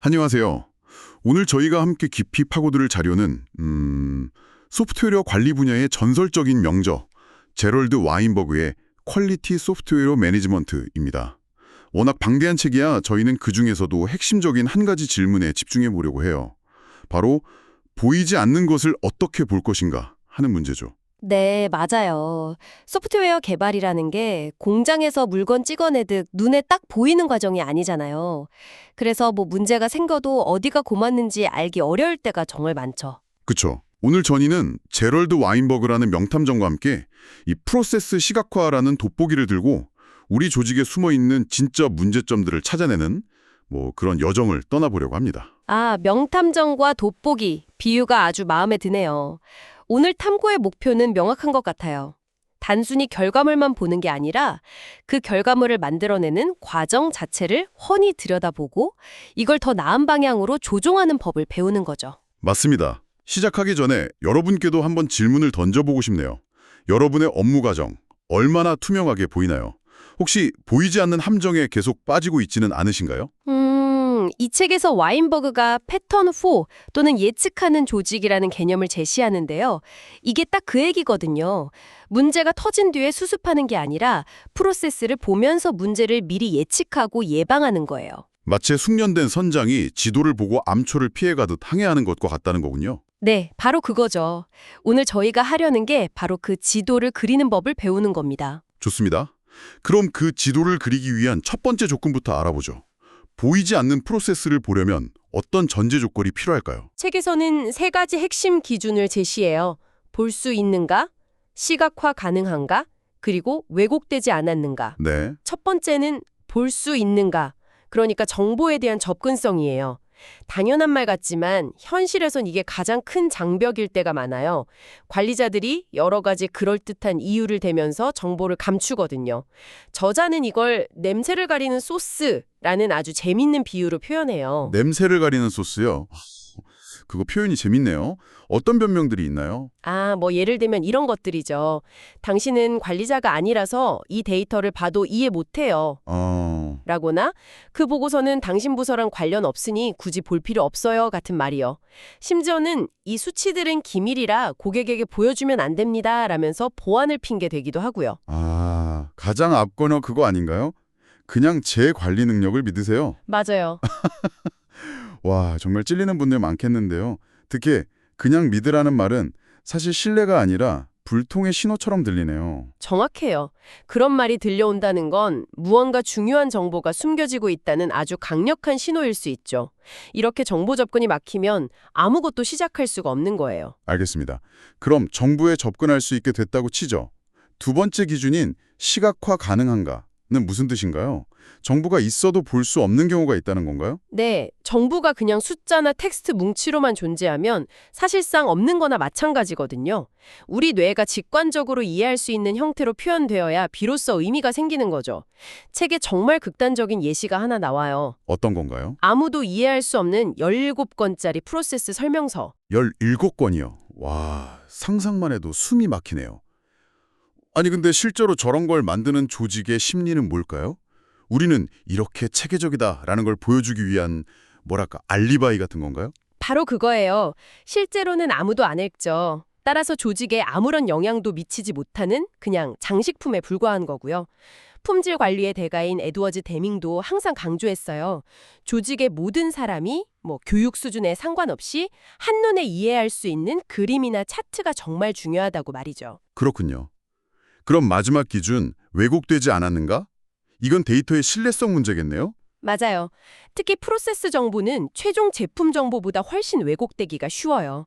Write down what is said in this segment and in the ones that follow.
안녕하세요. 오늘 저희가 함께 깊이 파고들 자료는 소프트웨어 관리 분야의 전설적인 명저 제럴드 와인버그의 퀄리티 소프트웨어 매니지먼트입니다. 워낙 방대한 책이야 저희는 그중에서도 핵심적인 한 가지 질문에 집중해 보려고 해요. 바로 보이지 않는 것을 어떻게 볼 것인가 하는 문제죠. 네, 맞아요. 소프트웨어 개발이라는 게 공장에서 물건 찍어내듯 눈에 딱 보이는 과정이 아니잖아요. 그래서 문제가 생겨도 어디가 고맙는지 알기 어려울 때가 정말 많죠. 그쵸? 오늘 전의는 제럴드 와인버그라는 명탐정과 함께 이 프로세스 시각화라는 돋보기를 들고 우리 조직에 숨어있는 진짜 문제점들을 찾아내는 그런 여정을 떠나보려고 합니다. 아, 명탐정과 돋보기, 비유가 아주 마음에 드네요. 오늘 탐구의 목표는 명확한 것 같아요. 단순히 결과물만 보는 게 아니라 그 결과물을 만들어내는 과정 자체를 훤히 들여다보고 이걸 더 나은 방향으로 조종하는 법을 배우는 거죠. 맞습니다. 시작하기 전에 여러분께도 한번 질문을 던져보고 싶네요. 여러분의 업무 과정, 얼마나 투명하게 보이나요? 혹시 보이지 않는 함정에 계속 빠지고 있지는 않으신가요? 이 책에서 와인버그가 패턴 4 또는 예측하는 조직이라는 개념을 제시하는데요. 이게 딱 그 얘기거든요. 문제가 터진 뒤에 수습하는 게 아니라 프로세스를 보면서 문제를 미리 예측하고 예방하는 거예요. 마치 숙련된 선장이 지도를 보고 암초를 피해가듯 항해하는 것과 같다는 거군요. 네, 바로 그거죠. 오늘 저희가 하려는 게 바로 그 지도를 그리는 법을 배우는 겁니다. 좋습니다. 그럼 그 지도를 그리기 위한 첫 번째 조건부터 알아보죠. 보이지 않는 프로세스를 보려면 어떤 전제 조건이 필요할까요? 책에서는 세 가지 핵심 기준을 제시해요. 볼 수 있는가, 시각화 가능한가, 그리고 왜곡되지 않았는가. 네. 첫 번째는 볼 수 있는가, 그러니까 정보에 대한 접근성이에요. 당연한 말 같지만 현실에선 이게 가장 큰 장벽일 때가 많아요. 관리자들이 여러 가지 그럴듯한 이유를 대면서 정보를 감추거든요. 저자는 이걸 냄새를 가리는 소스라는 아주 재밌는 비유로 표현해요. 냄새를 가리는 소스요. 그거 표현이 재밌네요. 어떤 변명들이 있나요? 예를 들면 이런 것들이죠. 당신은 관리자가 아니라서 이 데이터를 봐도 이해 못해요. 라거나 그 보고서는 당신 부서랑 관련 없으니 굳이 볼 필요 없어요 같은 말이요. 심지어는 이 수치들은 기밀이라 고객에게 보여주면 안 됩니다 라면서 보안을 핑계대기도 하고요. 가장 앞건어 그거 아닌가요? 그냥 제 관리 능력을 믿으세요. 맞아요. 와, 정말 찔리는 분들 많겠는데요. 특히 그냥 믿으라는 말은 사실 신뢰가 아니라 불통의 신호처럼 들리네요. 정확해요. 그런 말이 들려온다는 건 무언가 중요한 정보가 숨겨지고 있다는 아주 강력한 신호일 수 있죠. 이렇게 정보 접근이 막히면 아무것도 시작할 수가 없는 거예요. 알겠습니다. 그럼 정부에 접근할 수 있게 됐다고 치죠. 두 번째 기준인 시각화 가능한가는 무슨 뜻인가요? 정보가 있어도 볼 수 없는 경우가 있다는 건가요? 네, 정보가 그냥 숫자나 텍스트 뭉치로만 존재하면 사실상 없는 거나 마찬가지거든요. 우리 뇌가 직관적으로 이해할 수 있는 형태로 표현되어야 비로소 의미가 생기는 거죠. 책에 정말 극단적인 예시가 하나 나와요. 어떤 건가요? 아무도 이해할 수 없는 17권짜리 프로세스 설명서. 17권이요. 와, 상상만 해도 숨이 막히네요. 아니 근데 실제로 저런 걸 만드는 조직의 심리는 뭘까요? 우리는 이렇게 체계적이다라는 걸 보여주기 위한 알리바이 같은 건가요? 바로 그거예요. 실제로는 아무도 안 읽죠. 따라서 조직에 아무런 영향도 미치지 못하는 그냥 장식품에 불과한 거고요. 품질 관리의 대가인 에드워즈 데밍도 항상 강조했어요. 조직의 모든 사람이 교육 수준에 상관없이 한눈에 이해할 수 있는 그림이나 차트가 정말 중요하다고 말이죠. 그렇군요. 그럼 마지막 기준, 왜곡되지 않았는가? 이건 데이터의 신뢰성 문제겠네요? 맞아요. 특히 프로세스 정보는 최종 제품 정보보다 훨씬 왜곡되기가 쉬워요.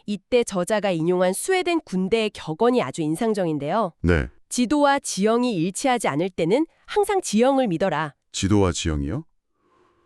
이때 저자가 인용한 스웨덴 군대의 격언이 아주 인상적인데요. 네. 지도와 지형이 일치하지 않을 때는 항상 지형을 믿어라. 지도와 지형이요?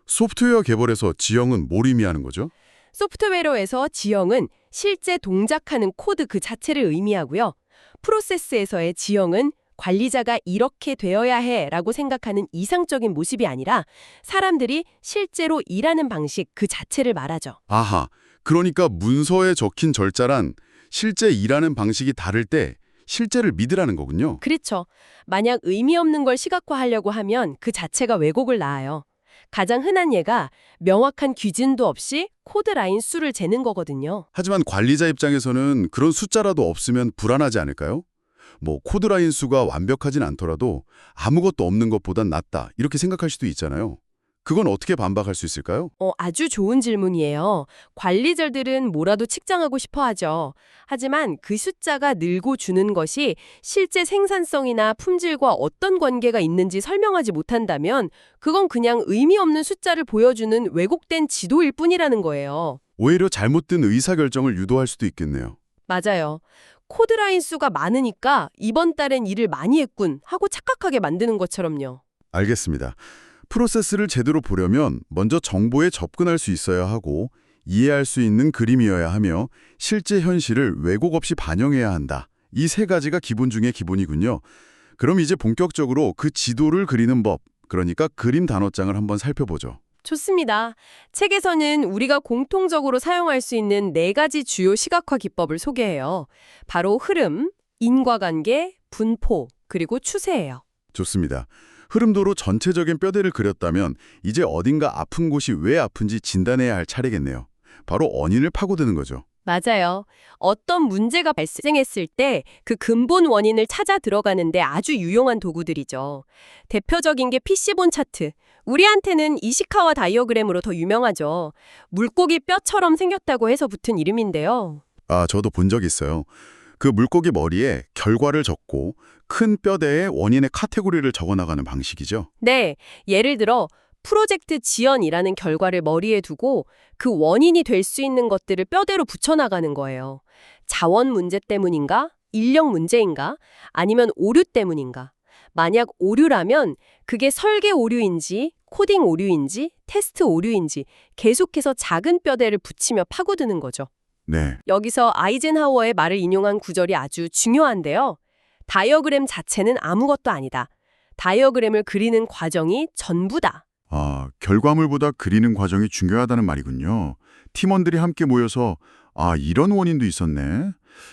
소프트웨어 개발에서 지형은 뭘 의미하는 거죠? 소프트웨어에서 지형은 실제 동작하는 코드 그 자체를 의미하고요. 프로세스에서의 지형은 관리자가 이렇게 되어야 해라고 생각하는 이상적인 모습이 아니라 사람들이 실제로 일하는 방식 그 자체를 말하죠. 아하, 그러니까 문서에 적힌 절차란 실제 일하는 방식이 다를 때 실제를 믿으라는 거군요. 그렇죠. 만약 의미 없는 걸 시각화하려고 하면 그 자체가 왜곡을 낳아요. 가장 흔한 예가 명확한 기준도 없이 코드 라인 수를 재는 거거든요. 하지만 관리자 입장에서는 그런 숫자라도 없으면 불안하지 않을까요? 뭐 코드라인 수가 완벽하진 않더라도 아무것도 없는 것보단 낫다 이렇게 생각할 수도 있잖아요. 그건 어떻게 반박할 수 있을까요? 아주 좋은 질문이에요. 관리자들은 뭐라도 측정하고 싶어 하죠. 하지만 그 숫자가 늘고 주는 것이 실제 생산성이나 품질과 어떤 관계가 있는지 설명하지 못한다면 그건 그냥 의미 없는 숫자를 보여주는 왜곡된 지도일 뿐이라는 거예요. 오히려 잘못된 의사결정을 유도할 수도 있겠네요. 맞아요. 코드라인 수가 많으니까 이번 달엔 일을 많이 했군 하고 착각하게 만드는 것처럼요. 알겠습니다. 프로세스를 제대로 보려면 먼저 정보에 접근할 수 있어야 하고 이해할 수 있는 그림이어야 하며 실제 현실을 왜곡 없이 반영해야 한다. 이 세 가지가 기본 중에 기본이군요. 그럼 이제 본격적으로 그 지도를 그리는 법, 그러니까 그림 단어장을 한번 살펴보죠. 좋습니다. 책에서는 우리가 공통적으로 사용할 수 있는 4가지 주요 시각화 기법을 소개해요. 바로 흐름, 인과관계, 분포, 그리고 추세예요. 좋습니다. 흐름도로 전체적인 뼈대를 그렸다면 이제 어딘가 아픈 곳이 왜 아픈지 진단해야 할 차례겠네요. 바로 원인을 파고드는 거죠. 맞아요. 어떤 문제가 발생했을 때 그 근본 원인을 찾아 들어가는데 아주 유용한 도구들이죠. 대표적인 게 PC본 차트. 우리한테는 이시카와 다이어그램으로 더 유명하죠. 물고기 뼈처럼 생겼다고 해서 붙은 이름인데요. 저도 본 적 있어요. 그 물고기 머리에 결과를 적고 큰 뼈대에 원인의 카테고리를 적어나가는 방식이죠. 네, 예를 들어 프로젝트 지연이라는 결과를 머리에 두고 그 원인이 될 수 있는 것들을 뼈대로 붙여나가는 거예요. 자원 문제 때문인가? 인력 문제인가? 아니면 오류 때문인가? 만약 오류라면 그게 설계 오류인지, 코딩 오류인지, 테스트 오류인지 계속해서 작은 뼈대를 붙이며 파고드는 거죠. 네, 여기서 아이젠하워의 말을 인용한 구절이 아주 중요한데요. 다이어그램 자체는 아무것도 아니다. 다이어그램을 그리는 과정이 전부다. 결과물보다 그리는 과정이 중요하다는 말이군요. 팀원들이 함께 모여서 이런 원인도 있었네.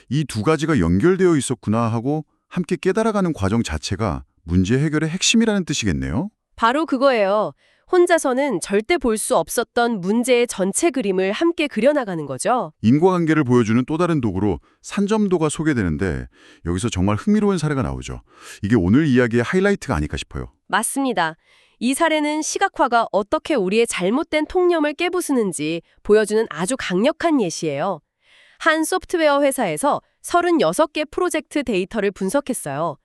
이 두 가지가 연결되어 있었구나 하고 함께 깨달아가는 과정 자체가 문제 해결의 핵심이라는 뜻이겠네요. 바로 그거예요. 혼자서는 절대 볼 수 없었던 문제의 전체 그림을 함께 그려나가는 거죠. 인과관계를 보여주는 또 다른 도구로 산점도가 소개되는데 여기서 정말 흥미로운 사례가 나오죠. 이게 오늘 이야기의 하이라이트가 아닐까 싶어요. 맞습니다. 이 사례는 시각화가 어떻게 우리의 잘못된 통념을 깨부수는지 보여주는 아주 강력한 예시예요. 한 소프트웨어 회사에서 36개 프로젝트 데이터를 분석했어요.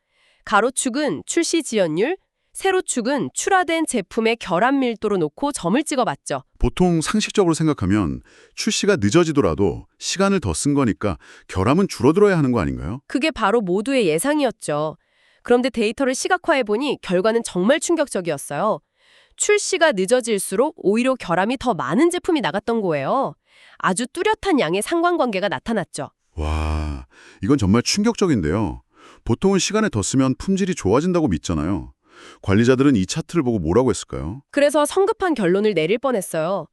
가로축은 출시 지연율, 세로축은 출하된 제품의 결합 밀도로 놓고 점을 찍어봤죠. 보통 상식적으로 생각하면 출시가 늦어지더라도 시간을 더 쓴 거니까 결함은 줄어들어야 하는 거 아닌가요? 그게 바로 모두의 예상이었죠. 그런데 데이터를 시각화해보니 결과는 정말 충격적이었어요. 출시가 늦어질수록 오히려 결함이 더 많은 제품이 나갔던 거예요. 아주 뚜렷한 양의 상관관계가 나타났죠. 와, 이건 정말 충격적인데요. 보통은 시간을 더 쓰면 품질이 좋아진다고 믿잖아요. 관리자들은 이 차트를 보고 뭐라고 했을까요? 그래서 성급한 결론을 내릴 뻔했어요.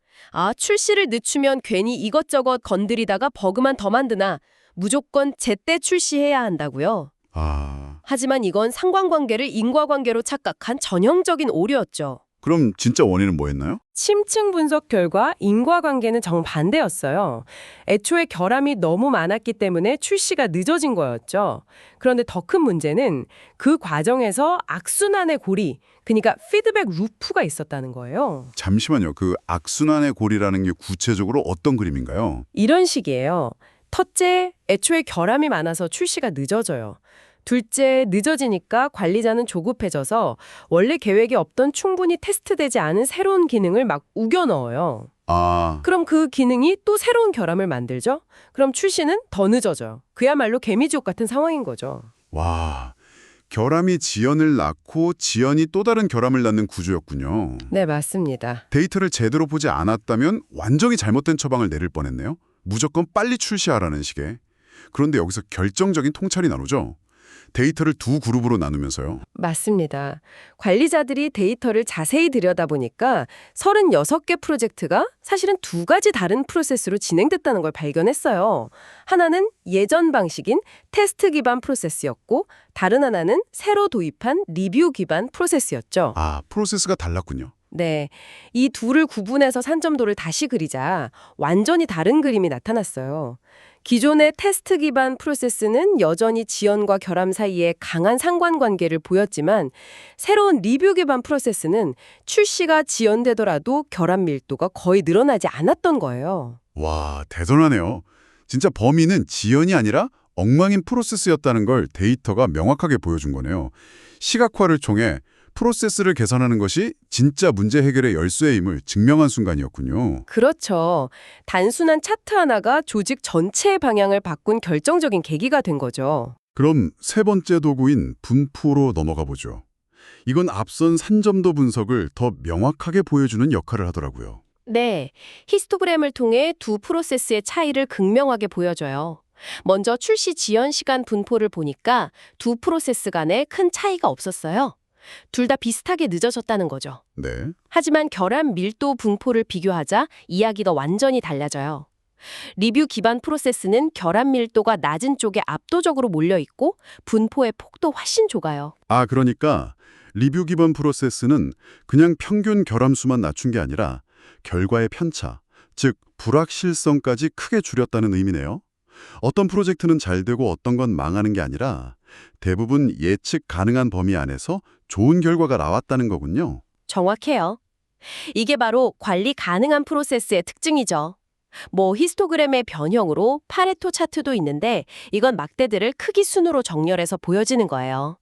출시를 늦추면 괜히 이것저것 건드리다가 버그만 더 만드나 무조건 제때 출시해야 한다고요. 하지만 이건 상관관계를 인과관계로 착각한 전형적인 오류였죠. 그럼 진짜 원인은 뭐였나요? 심층 분석 결과 인과관계는 정반대였어요. 애초에 결함이 너무 많았기 때문에 출시가 늦어진 거였죠. 그런데 더 큰 문제는 그 과정에서 악순환의 고리, 그러니까 피드백 루프가 있었다는 거예요. 잠시만요. 그 악순환의 고리라는 게 구체적으로 어떤 그림인가요? 이런 식이에요. 첫째, 애초에 결함이 많아서 출시가 늦어져요. 둘째, 늦어지니까 관리자는 조급해져서 원래 계획에 없던 충분히 테스트되지 않은 새로운 기능을 막 우겨 넣어요. 그럼 그 기능이 또 새로운 결함을 만들죠? 그럼 출시는 더 늦어져요. 그야말로 개미지옥 같은 상황인 거죠. 와, 결함이 지연을 낳고 지연이 또 다른 결함을 낳는 구조였군요. 네, 맞습니다. 데이터를 제대로 보지 않았다면 완전히 잘못된 처방을 내릴 뻔했네요. 무조건 빨리 출시하라는 식의. 그런데 여기서 결정적인 통찰이 나오죠. 데이터를 두 그룹으로 나누면서요. 맞습니다. 관리자들이 데이터를 자세히 들여다보니까 36개 프로젝트가 사실은 두 가지 다른 프로세스로 진행됐다는 걸 발견했어요. 하나는 예전 방식인 테스트 기반 프로세스였고 다른 하나는 새로 도입한 리뷰 기반 프로세스였죠. 프로세스가 달랐군요. 네. 이 둘을 구분해서 산점도를 다시 그리자 완전히 다른 그림이 나타났어요. 기존의 테스트 기반 프로세스는 여전히 지연과 결함 사이에 강한 상관관계를 보였지만 새로운 리뷰 기반 프로세스는 출시가 지연되더라도 결함 밀도가 거의 늘어나지 않았던 거예요. 와, 대단하네요. 진짜 범인은 지연이 아니라 엉망인 프로세스였다는 걸 데이터가 명확하게 보여준 거네요. 시각화를 통해 프로세스를 개선하는 것이 진짜 문제 해결의 열쇠임을 증명한 순간이었군요. 그렇죠. 단순한 차트 하나가 조직 전체의 방향을 바꾼 결정적인 계기가 된 거죠. 그럼 세 번째 도구인 분포로 넘어가 보죠. 이건 앞선 산점도 분석을 더 명확하게 보여주는 역할을 하더라고요. 네, 히스토그램을 통해 두 프로세스의 차이를 극명하게 보여줘요. 먼저 출시 지연 시간 분포를 보니까 두 프로세스 간에 큰 차이가 없었어요. 둘 다 비슷하게 늦어졌다는 거죠. 네. 하지만 결함 밀도 분포를 비교하자 이야기가 완전히 달라져요. 리뷰 기반 프로세스는 결함 밀도가 낮은 쪽에 압도적으로 몰려 있고 분포의 폭도 훨씬 좁아요. 아, 그러니까 리뷰 기반 프로세스는 그냥 평균 결함수만 낮춘 게 아니라 결과의 편차, 즉 불확실성까지 크게 줄였다는 의미네요. 어떤 프로젝트는 잘 되고 어떤 건 망하는 게 아니라 대부분 예측 가능한 범위 안에서 좋은 결과가 나왔다는 거군요. 정확해요. 이게 바로 관리 가능한 프로세스의 특징이죠. 히스토그램의 변형으로 파레토 차트도 있는데 이건 막대들을 크기 순으로 정렬해서 보여지는 거예요.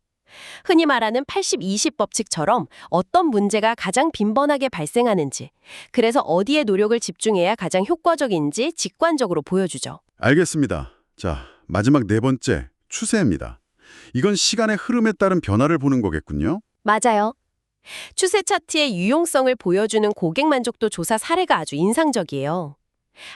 흔히 말하는 80-20 법칙처럼 어떤 문제가 가장 빈번하게 발생하는지, 그래서 어디에 노력을 집중해야 가장 효과적인지 직관적으로 보여주죠. 알겠습니다. 자, 마지막 네 번째, 추세입니다. 이건 시간의 흐름에 따른 변화를 보는 거겠군요. 맞아요. 추세 차트의 유용성을 보여주는 고객 만족도 조사 사례가 아주 인상적이에요.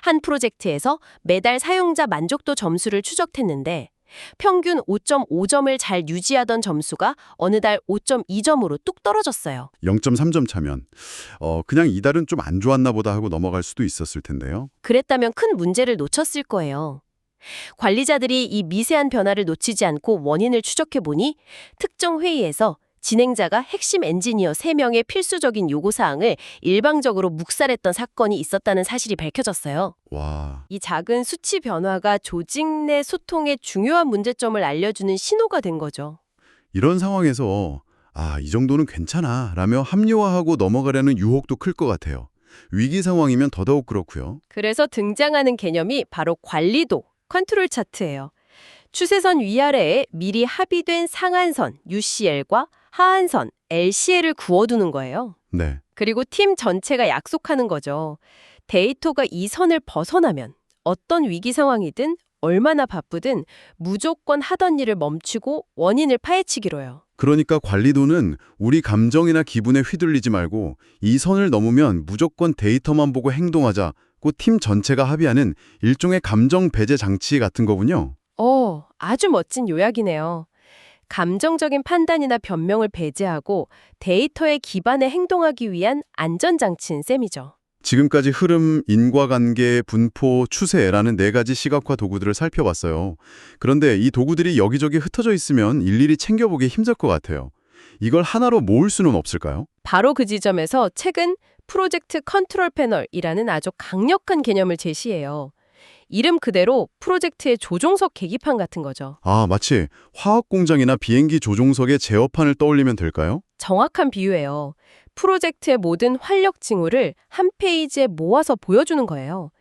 한 프로젝트에서 매달 사용자 만족도 점수를 추적했는데 평균 5.5점을 잘 유지하던 점수가 어느 달 5.2점으로 뚝 떨어졌어요. 0.3점 차면 그냥 이달은 좀 안 좋았나 보다 하고 넘어갈 수도 있었을 텐데요. 그랬다면 큰 문제를 놓쳤을 거예요. 관리자들이 이 미세한 변화를 놓치지 않고 원인을 추적해보니 특정 회의에서 진행자가 핵심 엔지니어 3명의 필수적인 요구사항을 일방적으로 묵살했던 사건이 있었다는 사실이 밝혀졌어요. 와, 이 작은 수치 변화가 조직 내 소통의 중요한 문제점을 알려주는 신호가 된 거죠. 이런 상황에서 이 정도는 괜찮아 라며 합리화하고 넘어가려는 유혹도 클 것 같아요. 위기 상황이면 더더욱 그렇고요. 그래서 등장하는 개념이 바로 관리도, 컨트롤 차트예요. 추세선 위아래에 미리 합의된 상한선, UCL과 하한선, LCL을 그어두는 거예요. 네. 그리고 팀 전체가 약속하는 거죠. 데이터가 이 선을 벗어나면 어떤 위기 상황이든 얼마나 바쁘든 무조건 하던 일을 멈추고 원인을 파헤치기로요. 그러니까 관리도는 우리 감정이나 기분에 휘둘리지 말고 이 선을 넘으면 무조건 데이터만 보고 행동하자고 팀 전체가 합의하는 일종의 감정 배제 장치 같은 거군요. 아주 멋진 요약이네요. 감정적인 판단이나 변명을 배제하고 데이터에 기반해 행동하기 위한 안전장치인 셈이죠. 지금까지 흐름, 인과관계, 분포, 추세라는 네 가지 시각화 도구들을 살펴봤어요. 그런데 이 도구들이 여기저기 흩어져 있으면 일일이 챙겨보기 힘들 것 같아요. 이걸 하나로 모을 수는 없을까요? 바로 그 지점에서 최근 프로젝트 컨트롤 패널이라는 아주 강력한 개념을 제시해요. 이름 그대로 프로젝트의 조종석 계기판 같은 거죠. 마치 화학 공장이나 비행기 조종석의 제어판을 떠올리면 될까요? 정확한 비유예요. 프로젝트의 모든 활력 징후를 한 페이지에 모아서 보여주는 거예요.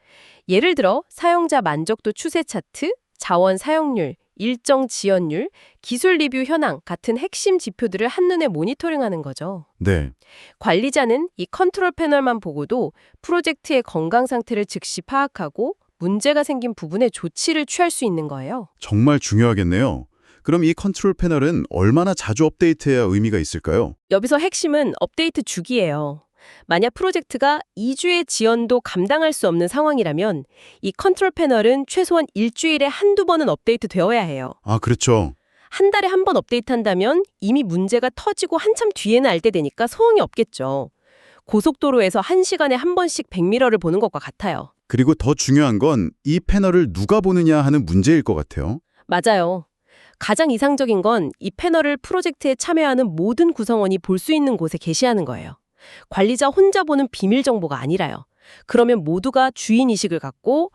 예를 들어 사용자 만족도 추세 차트, 자원 사용률, 일정 지연율, 기술 리뷰 현황 같은 핵심 지표들을 한눈에 모니터링하는 거죠. 네. 관리자는 이 컨트롤 패널만 보고도 프로젝트의 건강 상태를 즉시 파악하고 문제가 생긴 부분에 조치를 취할 수 있는 거예요. 정말 중요하겠네요. 그럼 이 컨트롤 패널은 얼마나 자주 업데이트해야 의미가 있을까요? 여기서 핵심은 업데이트 주기예요. 만약 프로젝트가 2주의 지연도 감당할 수 없는 상황이라면 이 컨트롤 패널은 최소한 일주일에 한두 번은 업데이트 되어야 해요. 그렇죠. 한 달에 한 번 업데이트한다면 이미 문제가 터지고 한참 뒤에는 알 때 되니까 소용이 없겠죠. 고속도로에서 1시간에 한 번씩 백미러를 보는 것과 같아요. 그리고 더 중요한 건 이 패널을 누가 보느냐 하는 문제일 것 같아요. 맞아요. 가장 이상적인 건 이 패널을 프로젝트에 참여하는 모든 구성원이 볼 수 있는 곳에 게시하는 거예요. 관리자 혼자 보는 비밀 정보가 아니라요. 그러면 모두가 주인의식을 갖고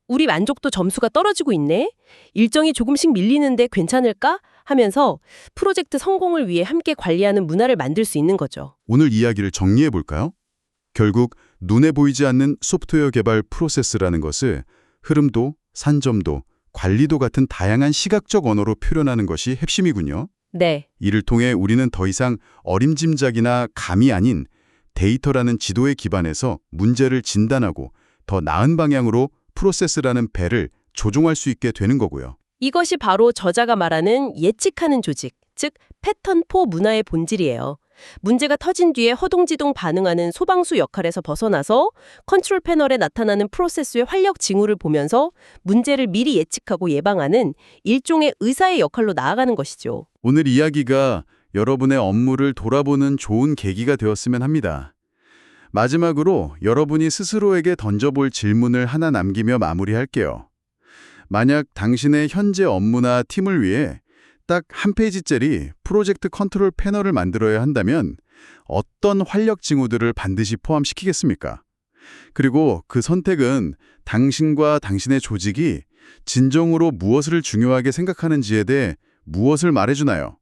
우리 만족도 점수가 떨어지고 있네? 일정이 조금씩 밀리는데 괜찮을까? 하면서 프로젝트 성공을 위해 함께 관리하는 문화를 만들 수 있는 거죠. 오늘 이야기를 정리해 볼까요? 결국 눈에 보이지 않는 소프트웨어 개발 프로세스라는 것을 흐름도, 산점도, 관리도 같은 다양한 시각적 언어로 표현하는 것이 핵심이군요. 네. 이를 통해 우리는 더 이상 어림짐작이나 감이 아닌 데이터라는 지도에 기반해서 문제를 진단하고 더 나은 방향으로 프로세스라는 배를 조종할 수 있게 되는 거고요. 이것이 바로 저자가 말하는 예측하는 조직, 즉 패턴4 문화의 본질이에요. 문제가 터진 뒤에 허둥지둥 반응하는 소방수 역할에서 벗어나서 컨트롤 패널에 나타나는 프로세스의 활력 징후를 보면서 문제를 미리 예측하고 예방하는 일종의 의사의 역할로 나아가는 것이죠. 오늘 이야기가 여러분의 업무를 돌아보는 좋은 계기가 되었으면 합니다. 마지막으로 여러분이 스스로에게 던져볼 질문을 하나 남기며 마무리할게요. 만약 당신의 현재 업무나 팀을 위해 딱 한 페이지짜리 프로젝트 컨트롤 패널을 만들어야 한다면 어떤 활력 징후들을 반드시 포함시키겠습니까? 그리고 그 선택은 당신과 당신의 조직이 진정으로 무엇을 중요하게 생각하는지에 대해 무엇을 말해주나요?